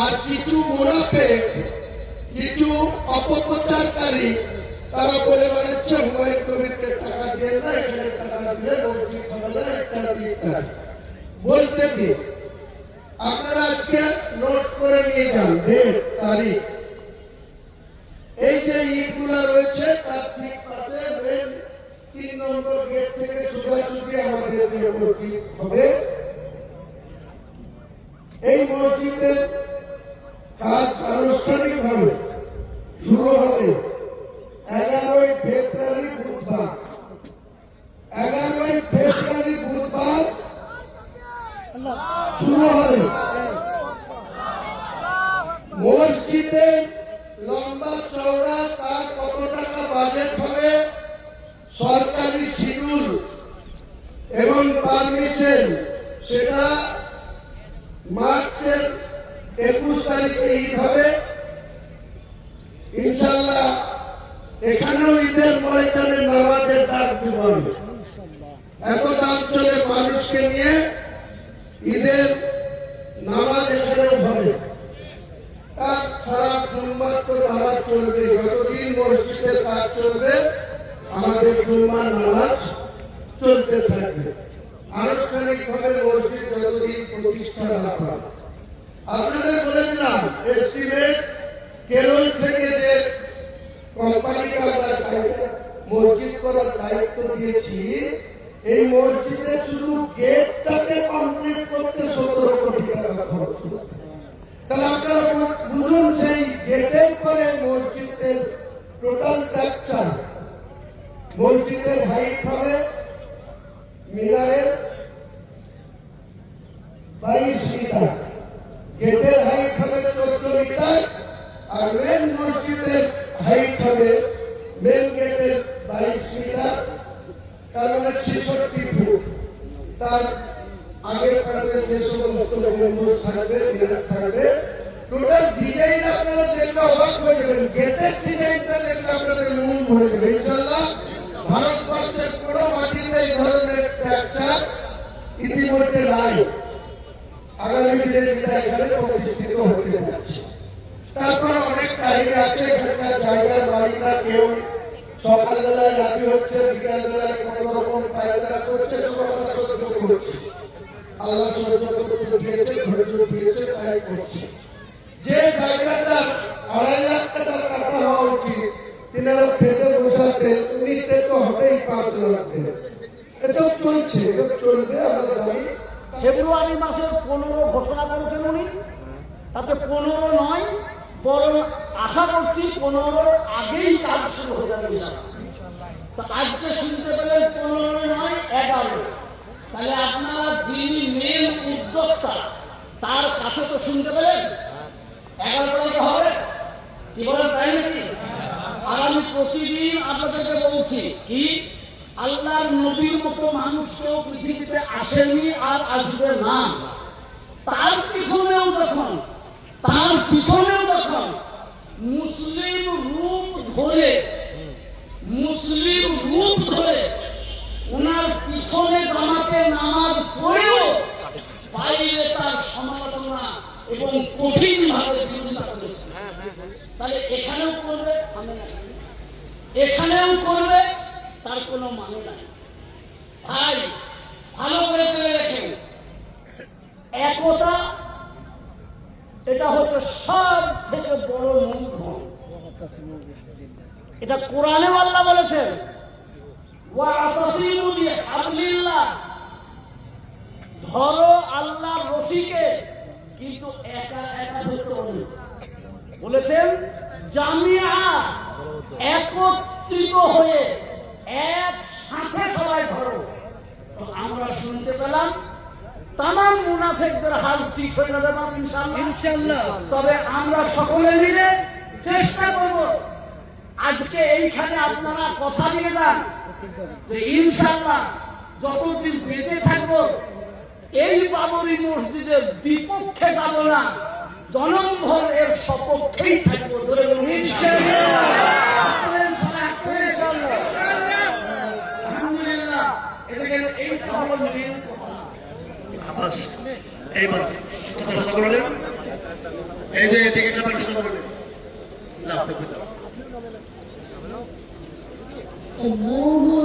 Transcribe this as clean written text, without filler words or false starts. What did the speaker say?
আর কিছু মুনাফিক, কিছু অপপ্রচারকারী তারা বলে বেড়াচ্ছে হুমায়ুন কবিরকে টাকা দিয়ে না, এখানে টাকা দিয়ে মসজিদ হবে না, ইত্যাদি ইত্যাদি বলতে দিন। আপনারা আজকে নোট করে নিয়ে যান ডেট তারিখ। এই যে ইটগুলা রয়েছে তার ঠিক পাশে মেন 3 নম্বর গেট থেকে সোজাসুজি আমাদের যে মসজিদ হবে, এই মসজিদের কাজ আনুষ্ঠানিকভাবে শুরু হবে 11ই ফেব্রুয়ারি বুধবার। 11ই ফেব্রুয়ারি বুধবার শুরু হবে। মসজিদের লম্বা চওড়া তার কত টাকা বাজেট হবে, সরকারি শিডিউল এবং পারমিশন সেটা মার্চের 21 তারিখে ঈদ হবে ইনশাআল্লাহ। এখানেও ঈদের ময়দানে নামাজের ডাক দেওয়া হবে। একদা অঞ্চলের মানুষকে নিয়ে ঈদের নামাজ এখানেও হবে। তার সারা জুম্মার তো নামাজ চলবে, যতদিন মসজিদের কাজ চলবে আমাদের জুম্মার নামাজ চলতে থাকবে। আনুষ্ঠানিকভাবে মসজিদ যতদিন প্রতিষ্ঠা না হয়। আপনাদের বলেছিলাম এস্টিমেট কেরল থেকে যে কোম্পানিকে আমরা মসজিদ করার দায়িত্ব দিয়েছি, এই মসজিদে শুধু গেটটাকে কমপ্লিট করতে 17 কোটি টাকা খরচ হবে। তাহলে আপনারা বুঝুন সেই গেটের পরে মসজিদের টোটাল স্ট্রাকচার। মসজিদের হাইট হবে মিনারের 22 মিটার, গেটের হাইট হবে 14 মিটার, আর মেন মসজিদের হাইট হবে মেন গেটের 22 মিটার, তার মানে 66 ফুট। তার আগে পাশে যে সমস্ত গম্বুজ থাকবে, মিনার থাকবে, টোটাল ডিজাইন আপনারা দেখলে অবাক হয়ে যাবেন। গেটের ডিজাইনটা দেখলে আপনাদের মন ভরে যাবে ইনশাআল্লাহ। ভারতবর্ষের কোনো মাটিতে এই ধরনের স্ট্রাকচার ইতিমধ্যে নাই। আগামী দিনে যেটা এখানে প্রতিষ্ঠিত হতে যাচ্ছে। তারপর অনেক কাহিনী আছে। এখানকার জায়গার মালিকরা কেউ সকালবেলায় রাতি হচ্ছে, বিকালবেলায় কত রকম পায়খানা করছে, সব আমরা সহ্য করছি। আল্লাহ সহ্য করতে দিয়েছে, ধৈর্য দিয়েছে, তাই করছে। যে জায়গাটা 2.5 লাখ টাকা কাটা হওয়া উচিত, তিনারা ফেটে বসাচ্ছে, নিতে তো হবেই 5 লাখ টাকা। এসব চলছে, এসব চলবে। আমরা জানি ফেব্রুয়ারি মাসের 15 ঘোষণা করেছেন উনি, তাতে 15 নয়, বরং আশা করছি 15-র আগেই কাজ শুরু হয়ে যাবে ইনশাআল্লাহ। তো আজকে শুনতে পেলেন 15 নয় 11। তাহলে আপনারা যিনি মেন উদ্যোক্তা তার কাছে তো শুনতে পেলেন 11 তারিখে হবে, কি বলেন তাই নাকি? আর আমি প্রতিদিন আপনাদেরকে বলছি কি, আল্লাহর নবীর মতো মানুষ কেউ পৃথিবীতে আসেনি আর আসবে না। তার পিছনেও যখন মুসলিম রূপ ধরে ওনার পিছনে জামাতে নামাজ পড়েও বাইরে তার সমালোচনা এবং কঠিন ভাবে বিরোধিতা করেছে। তাহলে এখানেও করবে, তার কোনো মানে নাই। ভাই ভালো করে জেনে রেখেন, একতা এটা হচ্ছে সব থেকে বড় মূলধন। এটা কোরআনে আল্লাহ বলেছেন, ওয়াতাসিমু বিহাবলিল্লাহ, ধরো আল্লাহর রশিকে, কিন্তু একা একা ধরতে হবে। বলেছেন জামিআ, একত্রিত হয়ে, সাথে সবাই ধরো। তো আমরা শুনতে পেলাম তামাম মুনাফিকদের হাল ঠিক হয়ে যাবে বাপ ইনশাআল্লাহ। তবে আমরা সকলে মিলে চেষ্টা করব, আজকে এইখানে আপনারা কথা দিয়ে যান যে ইনশাআল্লাহ যতদিন বেঁচে থাকবো এই বাবরি মসজিদের বিপক্ষে যাব না, জনমভর এর সপক্ষেই থাকবো। ধরে বলুন ইনশাআল্লাহ। আলহামদুলিল্লাহ, এইটা হলো মেন কথা। বাস এইবার কথা ভালো করলেন, এই যে এদিকে কথা শুরু করলেন, লাভ থাকবে। আল্লাহু